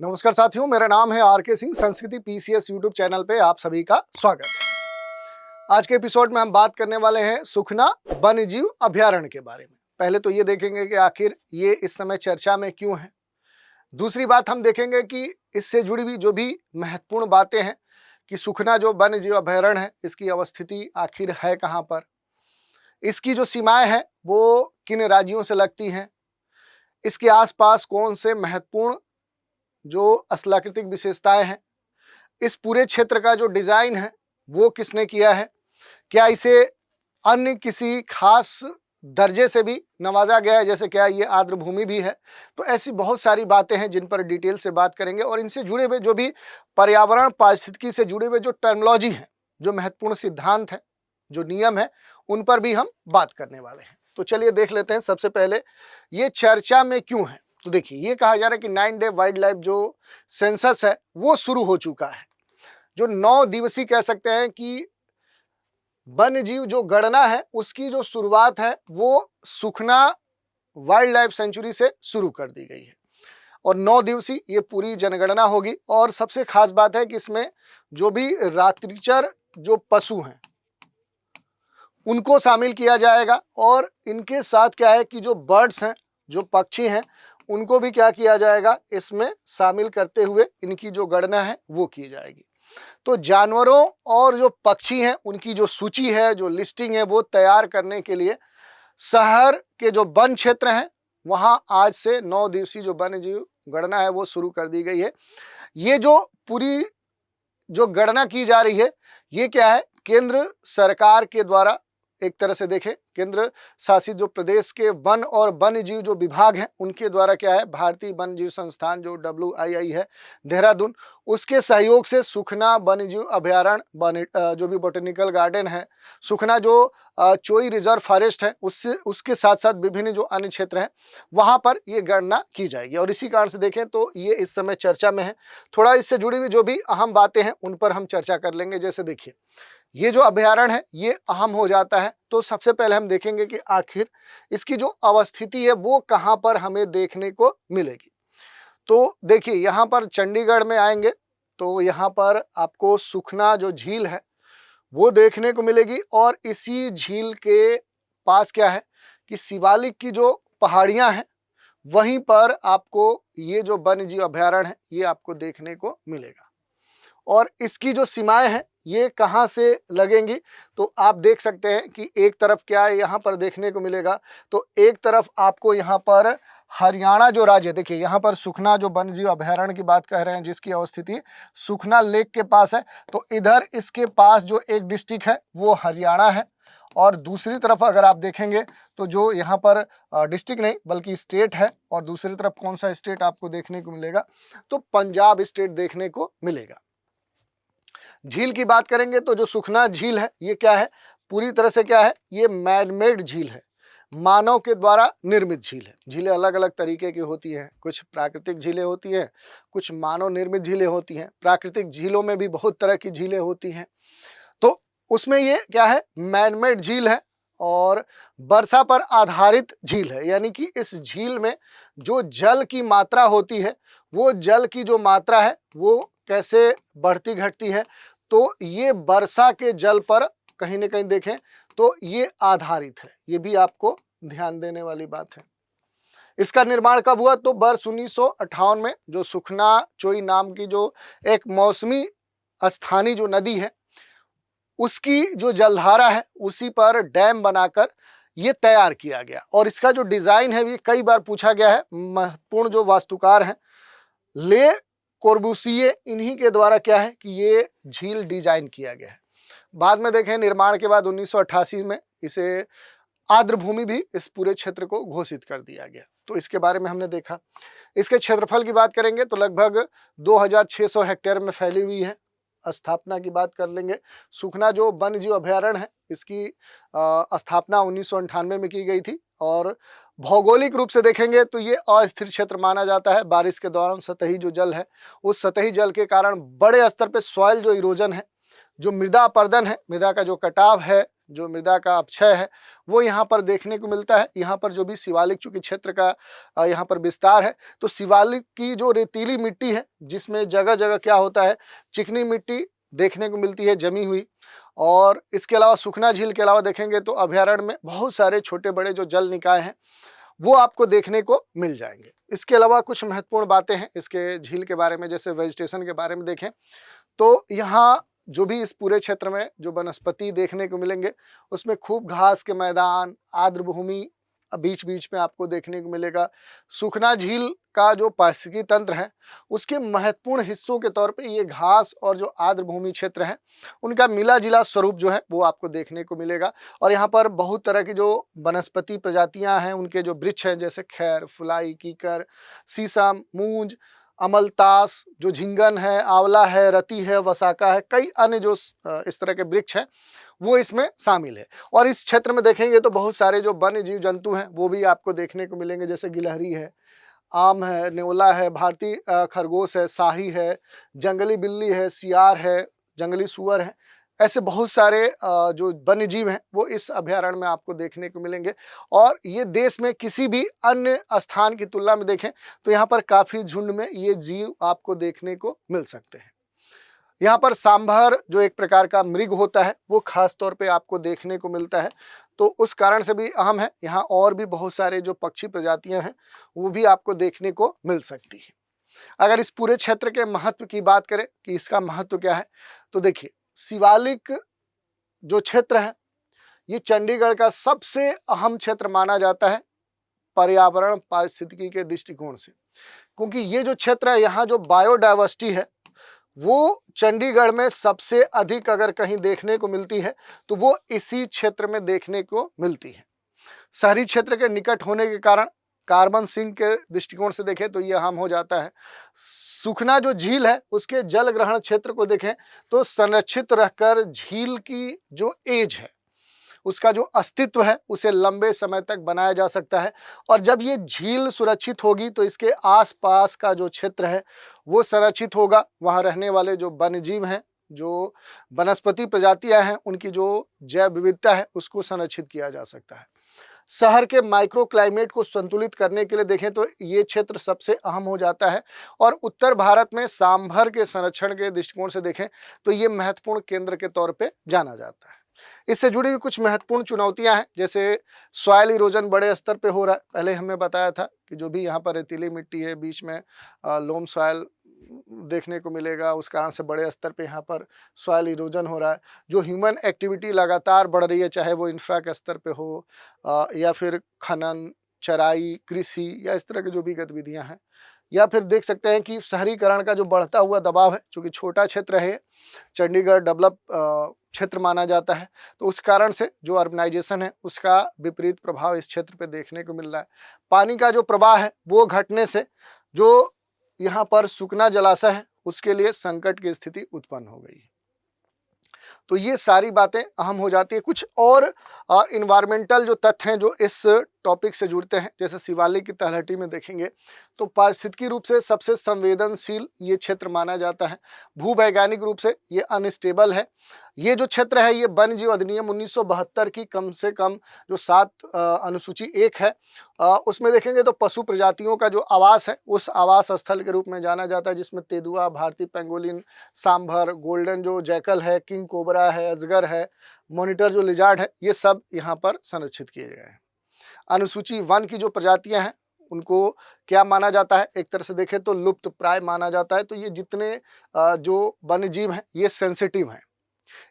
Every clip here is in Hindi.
नमस्कार साथियों, मेरा नाम है आर.के. सिंह। संस्कृति पीसीएस यूट्यूब चैनल पे आप सभी का स्वागत है। आज के एपिसोड में हम बात करने वाले हैं सुखना वन्यजीव अभयारण्य के बारे में। पहले तो ये देखेंगे कि आखिर ये इस समय चर्चा में क्यों है। दूसरी बात हम देखेंगे कि इससे जुड़ी हुई जो भी महत्वपूर्ण बातें हैं कि सुखना जो वन्यजीव अभयारण्य है, इसकी अवस्थिति आखिर है कहाँ पर, इसकी जो सीमाएं हैं वो किन राज्यों से लगती हैं, इसके आसपास कौन से महत्वपूर्ण जो स्थलाकृतिक विशेषताएं हैं, इस पूरे क्षेत्र का जो डिज़ाइन है वो किसने किया है, क्या इसे अन्य किसी खास दर्जे से भी नवाजा गया है, जैसे क्या ये आर्द्र भूमि भी है। तो ऐसी बहुत सारी बातें हैं जिन पर डिटेल से बात करेंगे और इनसे जुड़े हुए जो भी पर्यावरण पारिस्थितिकी से जुड़े हुए जो टर्मिनोलॉजी है, जो महत्वपूर्ण सिद्धांत है, जो नियम है, उन पर भी हम बात करने वाले हैं। तो चलिए देख लेते हैं। सबसे पहले ये चर्चा में क्यों है। तो देखिए, ये कहा जा रहा है कि 9 डे वाइल्ड लाइफ जो सेंसस है वो शुरू हो चुका है। जो 9 दिवसीय कह सकते हैं कि वन्य जीव जो गणना है उसकी जो शुरुआत है वो सुखना वाइल्ड लाइफ सेंचुरी से शुरू कर दी गई है और 9 दिवसीय ये पूरी जनगणना होगी। और सबसे खास बात है कि इसमें जो भी रात्रिचर जो पशु हैं उनको शामिल किया जाएगा और इनके साथ क्या है कि जो बर्ड्स हैं, जो पक्षी हैं, उनको भी क्या किया जाएगा, इसमें शामिल करते हुए इनकी जो गणना है वो की जाएगी। तो जानवरों और जो पक्षी हैं उनकी जो सूची है, जो लिस्टिंग है, वो तैयार करने के लिए शहर के जो वन क्षेत्र हैं वहाँ आज से 9 दिवसीय जो वन्य जीव गणना है वो शुरू कर दी गई है। ये जो पूरी जो गणना की जा रही है ये क्या है, केंद्र सरकार के द्वारा एक तरह से देखें, केंद्र शासित जो प्रदेश के वन और वन्य जीव जो विभाग हैं उनके द्वारा क्या है, भारतीय वन्य जीव संस्थान जो WII है देहरादून, उसके सहयोग से सुखना वन्य जीव अभयारण्य, जो भी बोटेनिकल गार्डन है, सुखना जो चोई रिजर्व फॉरेस्ट है, उसके साथ साथ विभिन्न जो अन्य क्षेत्र हैं वहाँ पर ये गणना की जाएगी। और इसी कारण से देखें तो ये इस समय चर्चा में है। थोड़ा इससे जुड़ी हुई जो भी अहम बातें हैं उन पर हम चर्चा कर लेंगे। जैसे देखिए, ये जो अभयारण्य है ये अहम हो जाता है तो सबसे पहले हम देखेंगे कि आखिर इसकी जो अवस्थिति है वो कहाँ पर हमें देखने को मिलेगी। तो देखिए, यहाँ पर चंडीगढ़ में आएंगे तो यहाँ पर आपको सुखना जो झील है वो देखने को मिलेगी और इसी झील के पास क्या है कि शिवालिक की जो पहाड़ियाँ हैं वहीं पर आपको ये जो वन्य जीव अभयारण्य है ये आपको देखने को मिलेगा। और इसकी जो सीमाएं हैं ये कहाँ से लगेंगी, तो आप देख सकते हैं कि एक तरफ क्या है यहाँ पर देखने को मिलेगा, तो एक तरफ आपको यहाँ पर हरियाणा जो राज्य, देखिए यहाँ पर सुखना जो वन्यजीव अभयारण्य की बात कह रहे हैं जिसकी अवस्थिति सुखना लेक के पास है, तो इधर इसके पास जो एक डिस्ट्रिक्ट है वो हरियाणा है। और दूसरी तरफ अगर आप देखेंगे तो जो यहाँ पर डिस्ट्रिक्ट नहीं बल्कि स्टेट है, और दूसरी तरफ कौन सा स्टेट आपको देखने को मिलेगा, तो पंजाब स्टेट देखने को मिलेगा। झील की बात करेंगे तो जो सुखना झील है ये क्या है, पूरी तरह से क्या है, ये मैनमेड झील है, मानव के द्वारा निर्मित झील है। झीलें अलग अलग तरीके की होती हैं, कुछ प्राकृतिक झीलें होती हैं, कुछ मानव निर्मित झीलें होती हैं। प्राकृतिक झीलों में भी बहुत तरह की झीलें होती हैं, तो उसमें ये क्या है, मैनमेड झील है और वर्षा पर आधारित झील है। यानी कि इस झील में जो जल की मात्रा होती है वो जल की जो मात्रा है वो कैसे बढ़ती घटती है, तो ये वर्षा के जल पर कहीं ना कहीं देखें तो ये आधारित है। ये भी आपको ध्यान देने वाली बात है। इसका निर्माण कब हुआ, तो वर्ष 1958 में जो सुखना चोई नाम की जो एक मौसमी स्थानीय जो नदी है उसकी जो जलधारा है उसी पर डैम बनाकर ये तैयार किया गया। और इसका जो डिज़ाइन है ये कई बार पूछा गया है। महत्वपूर्ण जो वास्तुकार हैं ले कोर्बुसिए, इन्हीं के द्वारा क्या है कि ये झील डिजाइन किया गया है। बाद में देखें, निर्माण के बाद 1988 में इसे आर्द्र भूमि भी इस पूरे क्षेत्र को घोषित कर दिया गया। तो इसके बारे में हमने देखा। इसके क्षेत्रफल की बात करेंगे तो लगभग 2600 हेक्टेयर में फैली हुई है। स्थापना की बात कर लेंगे, सुखना जो वन्य जीव अभयारण्य है इसकी स्थापना 1998 में की गई थी। और भौगोलिक रूप से देखेंगे तो ये अस्थिर क्षेत्र माना जाता है। बारिश के दौरान सतही जो जल है उस सतही जल के कारण बड़े स्तर पे सॉइल जो इरोजन है, जो मृदा अपरदन है, मृदा का जो कटाव है, जो मृदा का अपक्षय है वो यहाँ पर देखने को मिलता है। यहाँ पर जो भी शिवालिक चूंकि क्षेत्र का यहाँ पर विस्तार है, तो शिवालिक की जो रेतीली मिट्टी है जिसमें जगह जगह क्या होता है, चिकनी मिट्टी देखने को मिलती है जमी हुई। और इसके अलावा सुखना झील के अलावा देखेंगे तो अभयारण्य में बहुत सारे छोटे बड़े जो जल निकाय हैं वो आपको देखने को मिल जाएंगे। इसके अलावा कुछ महत्वपूर्ण बातें हैं इसके झील के बारे में, जैसे वेजिटेशन के बारे में देखें तो यहाँ जो भी इस पूरे क्षेत्र में जो वनस्पति देखने को मिलेंगे उसमें खूब घास के मैदान, आर्द्र भूमि बीच बीच में आपको देखने को मिलेगा। सुखना झील का जो पारिस्थितिकी तंत्र है उसके महत्वपूर्ण हिस्सों के तौर पे ये घास और जो आर्द्र भूमि क्षेत्र है उनका मिला जुला स्वरूप जो है वो आपको देखने को मिलेगा। और यहाँ पर बहुत तरह की जो वनस्पति प्रजातियां हैं उनके जो वृक्ष हैं जैसे खैर, फुलाई, कीकर, शीशम, मूंज, अमलतास, जो झिंगन है, आंवला है, रति है, वसाका है, कई अन्य जो इस तरह के वृक्ष हैं वो इसमें शामिल है। और इस क्षेत्र में देखेंगे तो बहुत सारे जो वन्य जीव जंतु हैं वो भी आपको देखने को मिलेंगे, जैसे गिलहरी है, आम है, नेवला है, भारतीय खरगोश है, शाही है, जंगली बिल्ली है, सियार है, जंगली सुअर है। ऐसे बहुत सारे जो वन्य जीव हैं वो इस अभयारण्य में आपको देखने को मिलेंगे। और ये देश में किसी भी अन्य स्थान की तुलना में देखें तो यहाँ पर काफ़ी झुंड में ये जीव आपको देखने को मिल सकते हैं। यहाँ पर सांभर जो एक प्रकार का मृग होता है वो खास तौर पे आपको देखने को मिलता है, तो उस कारण से भी अहम है। यहाँ और भी बहुत सारे जो पक्षी प्रजातियां हैं वो भी आपको देखने को मिल सकती है। अगर इस पूरे क्षेत्र के महत्व की बात करें कि इसका महत्व क्या है, तो देखिए शिवालिक जो क्षेत्र है ये चंडीगढ़ का सबसे अहम क्षेत्र माना जाता है पर्यावरण पारिस्थितिकी के दृष्टिकोण से, क्योंकि ये जो क्षेत्र है यहाँ जो बायोडाइवर्सिटी है वो चंडीगढ़ में सबसे अधिक अगर कहीं देखने को मिलती है तो वो इसी क्षेत्र में देखने को मिलती है। शहरी क्षेत्र के निकट होने के कारण कार्बन सिंक के दृष्टिकोण से देखें तो ये अहम हो जाता है। सुखना जो झील है उसके जल ग्रहण क्षेत्र को देखें तो संरक्षित रहकर झील की जो एज है उसका जो अस्तित्व है उसे लंबे समय तक बनाया जा सकता है। और जब ये झील सुरक्षित होगी तो इसके आसपास का जो क्षेत्र है वो संरक्षित होगा। वहाँ रहने वाले जो वन्यजीव हैं, जो वनस्पति प्रजातियां हैं, उनकी जो जैव विविधता है उसको संरक्षित किया जा सकता है। शहर के माइक्रो क्लाइमेट को संतुलित करने के लिए देखें तो ये क्षेत्र सबसे अहम हो जाता है। और उत्तर भारत में सांभर के संरक्षण के दृष्टिकोण से देखें तो ये महत्वपूर्ण केंद्र के तौर पे जाना जाता है। इससे जुड़ी हुई कुछ महत्वपूर्ण चुनौतियां हैं, जैसे सॉइल इरोजन बड़े स्तर पे हो रहा है। पहले हमने बताया था कि जो भी यहाँ पर रेतीली मिट्टी है बीच में लोम सॉइल देखने को मिलेगा, उस कारण से बड़े स्तर पे यहाँ पर सॉइल इरोजन हो रहा है। जो ह्यूमन एक्टिविटी लगातार बढ़ रही है, चाहे वो इंफ्रा के स्तर पे हो या फिर खनन, चराई, कृषि या इस तरह की जो भी गतिविधियाँ हैं, या फिर देख सकते हैं कि शहरीकरण का जो बढ़ता हुआ दबाव है, चूँकि छोटा क्षेत्र है, चंडीगढ़ डेवलप क्षेत्र माना जाता है, तो उस कारण से जो अर्बनाइजेशन है उसका विपरीत प्रभाव इस क्षेत्र पे देखने को मिल रहा है। पानी का जो प्रवाह है वो घटने से जो यहाँ पर सुखना जलाशय है उसके लिए संकट की स्थिति उत्पन्न हो गई है। तो ये सारी बातें अहम हो जाती है। कुछ और इन्वायरमेंटल जो तथ्य हैं जो इस टॉपिक से जुड़ते हैं, जैसे शिवालिक की तलहटी में देखेंगे तो पारिस्थितिकी रूप से सबसे संवेदनशील ये क्षेत्र माना जाता है। भूवैज्ञानिक रूप से ये अनस्टेबल है। ये जो क्षेत्र है ये वन्य जीव अधिनियम 1972 की कम से कम जो 7 अनुसूची 1 है उसमें देखेंगे तो पशु प्रजातियों का जो आवास है उस आवास स्थल के रूप में जाना जाता है, जिसमें तेंदुआ, भारतीय पेंगोलिन, सांभर, गोल्डन जो जैकल है, किंग कोबरा है, अजगर है, मॉनिटर जो लिजार्ड है, ये सब यहाँ पर संरक्षित किए गए हैं। अनुसूची 1 की जो प्रजातियां हैं उनको क्या माना जाता है, एक तरह से देखें तो लुप्त प्राय माना जाता है। तो ये जितने जो वन्य जीव हैं ये सेंसिटिव हैं,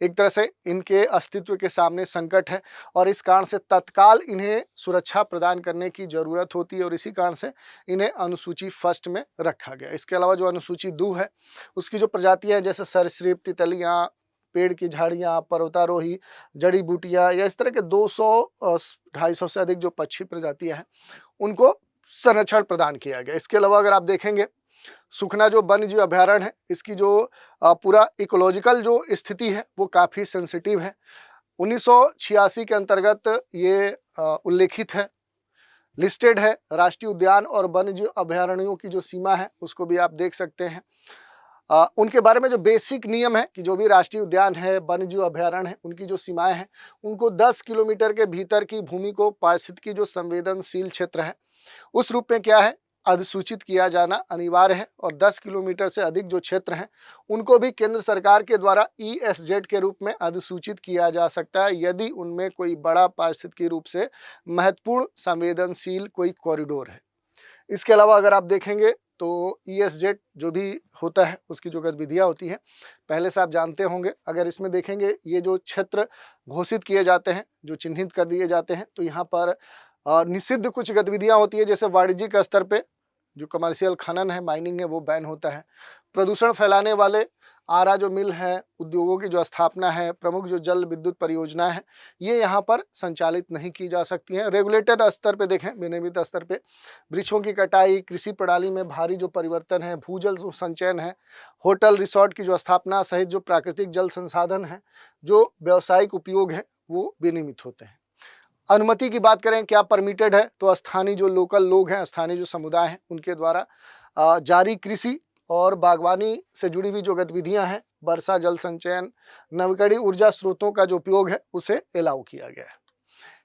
एक तरह से इनके अस्तित्व के सामने संकट है और इस कारण से तत्काल इन्हें सुरक्षा प्रदान करने की जरूरत होती है और इसी कारण से इन्हें अनुसूची फर्स्ट में रखा गया। इसके अलावा जो अनुसूची 2 है उसकी जो प्रजातियां हैं जैसे सरीसृप, तितलियां, पेड़ की झाड़ियां, पर्वतारोही, जड़ी बूटियां या इस तरह के 200-250 से अधिक जो पक्षी प्रजातियां हैं उनको संरक्षण प्रदान किया गया। इसके अलावा अगर आप देखेंगे सुखना जो वन्य जीव अभयारण्य है इसकी जो पूरा इकोलॉजिकल जो स्थिति है वो काफ़ी सेंसिटिव है। 1986 के अंतर्गत ये उल्लेखित है, लिस्टेड है। राष्ट्रीय उद्यान और वन्य जीव अभयारण्यों की जो सीमा है उसको भी आप देख सकते हैं। उनके बारे में जो बेसिक नियम है कि जो भी राष्ट्रीय उद्यान है, वन्यजीव अभयारण्य है, उनकी जो सीमाएं हैं उनको 10 किलोमीटर के भीतर की भूमि को पारिस्थितिकी जो संवेदनशील क्षेत्र है उस रूप में क्या है अधिसूचित किया जाना अनिवार्य है। और 10 किलोमीटर से अधिक जो क्षेत्र हैं उनको भी केंद्र सरकार के द्वारा ESZ के रूप में अधिसूचित किया जा सकता है यदि उनमें कोई बड़ा पारिस्थितिकी रूप से महत्वपूर्ण संवेदनशील कोई कॉरिडोर है। इसके अलावा अगर आप देखेंगे तो ESZ जो भी होता है उसकी जो गतिविधियाँ होती हैं पहले से आप जानते होंगे। अगर इसमें देखेंगे ये जो क्षेत्र घोषित किए जाते हैं, जो चिन्हित कर दिए जाते हैं, तो यहाँ पर निषिद्ध कुछ गतिविधियाँ होती है। जैसे वाणिज्यिक स्तर पे जो कमर्शियल खनन है, माइनिंग है, वो बैन होता है। प्रदूषण फैलाने वाले आरा जो मिल है, उद्योगों की जो स्थापना है, प्रमुख जो जल विद्युत परियोजनाएं हैं, ये यहाँ पर संचालित नहीं की जा सकती हैं। रेगुलेटेड स्तर पे देखें, विनियमित स्तर पे वृक्षों की कटाई, कृषि प्रणाली में भारी जो परिवर्तन है, भूजल संचयन है, होटल रिसोर्ट की जो स्थापना सहित जो प्राकृतिक जल संसाधन है, जो व्यावसायिक उपयोग है, वो विनियमित होते हैं। अनुमति की बात करें क्या परमिटेड है, तो स्थानीय जो लोकल लोग हैं, स्थानीय जो समुदाय हैं, उनके द्वारा जारी कृषि और बागवानी से जुड़ी हुई जो गतिविधियां हैं, वर्षा जल संचयन, नवीकरणीय ऊर्जा स्रोतों का जो उपयोग है उसे अलाउ किया गया है।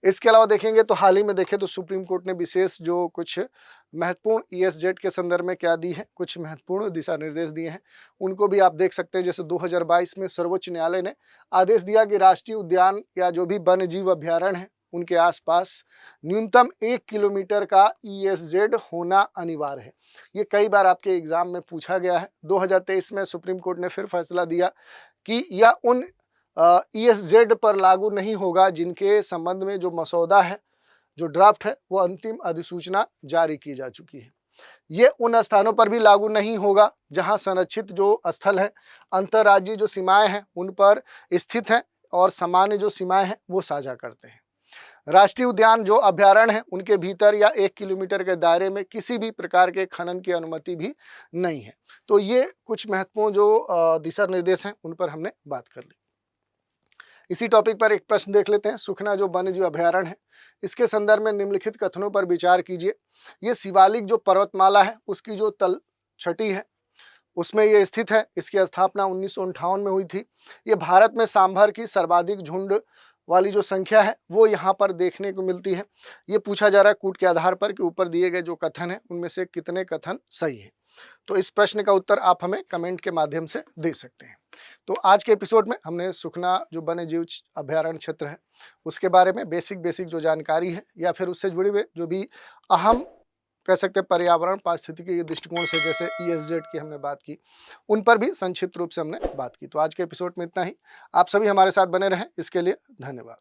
इसके अलावा देखेंगे तो हाल ही में देखें तो सुप्रीम कोर्ट ने विशेष जो कुछ महत्वपूर्ण ESZ के संदर्भ में क्या दी है, कुछ महत्वपूर्ण दिशा निर्देश दिए हैं, उनको भी आप देख सकते हैं। जैसे 2022 में सर्वोच्च न्यायालय ने आदेश दिया कि राष्ट्रीय उद्यान या जो भी वन्य जीव अभ्यारण्य है उनके आसपास न्यूनतम 1 किलोमीटर का ESZ होना अनिवार्य है। ये कई बार आपके एग्जाम में पूछा गया है। 2023 में सुप्रीम कोर्ट ने फिर फैसला दिया कि यह उन ESZ पर लागू नहीं होगा जिनके संबंध में जो मसौदा है, जो ड्राफ्ट है, वो अंतिम अधिसूचना जारी की जा चुकी है। ये उन स्थानों पर भी लागू नहीं होगा जहां संरक्षित जो स्थल है, अंतर्राज्यीय जो सीमाएं हैं उन पर स्थित हैं और सामान्य जो सीमाएं हैं वो साझा करते हैं। राष्ट्रीय उद्यान जो अभ्यारण्य है उनके भीतर या 1 किलोमीटर के दायरे में किसी भी प्रकार के खनन की अनुमति भी नहीं है। तो ये कुछ महत्वपूर्ण जो दिशा निर्देश हैं उन पर हमने बात कर ली। इसी टॉपिक पर एक प्रश्न देख लेते हैं। सुखना जो वन्यजीव अभ्यारण्य है, इसके संदर्भ में निम्नलिखित कथनों पर विचार कीजिए। ये शिवालिक जो पर्वतमाला है उसकी जो तल छठी है उसमें ये स्थित है। इसकी स्थापना 1958 में हुई थी। ये भारत में सांभर की सर्वाधिक झुंड वाली जो संख्या है वो यहाँ पर देखने को मिलती है। ये पूछा जा रहा है कूट के आधार पर कि ऊपर दिए गए जो कथन है उनमें से कितने कथन सही हैं। तो इस प्रश्न का उत्तर आप हमें कमेंट के माध्यम से दे सकते हैं। तो आज के एपिसोड में हमने सुखना जो वन्य जीव अभ्यारण्य क्षेत्र है उसके बारे में बेसिक जो जानकारी है या फिर उससे जुड़े हुए जो भी अहम कह सकते हैं पर्यावरण पारिस्थितिकी के दृष्टिकोण से, जैसे ESZ की हमने बात की, उन पर भी संक्षिप्त रूप से हमने बात की। तो आज के एपिसोड में इतना ही। आप सभी हमारे साथ बने रहें, इसके लिए धन्यवाद।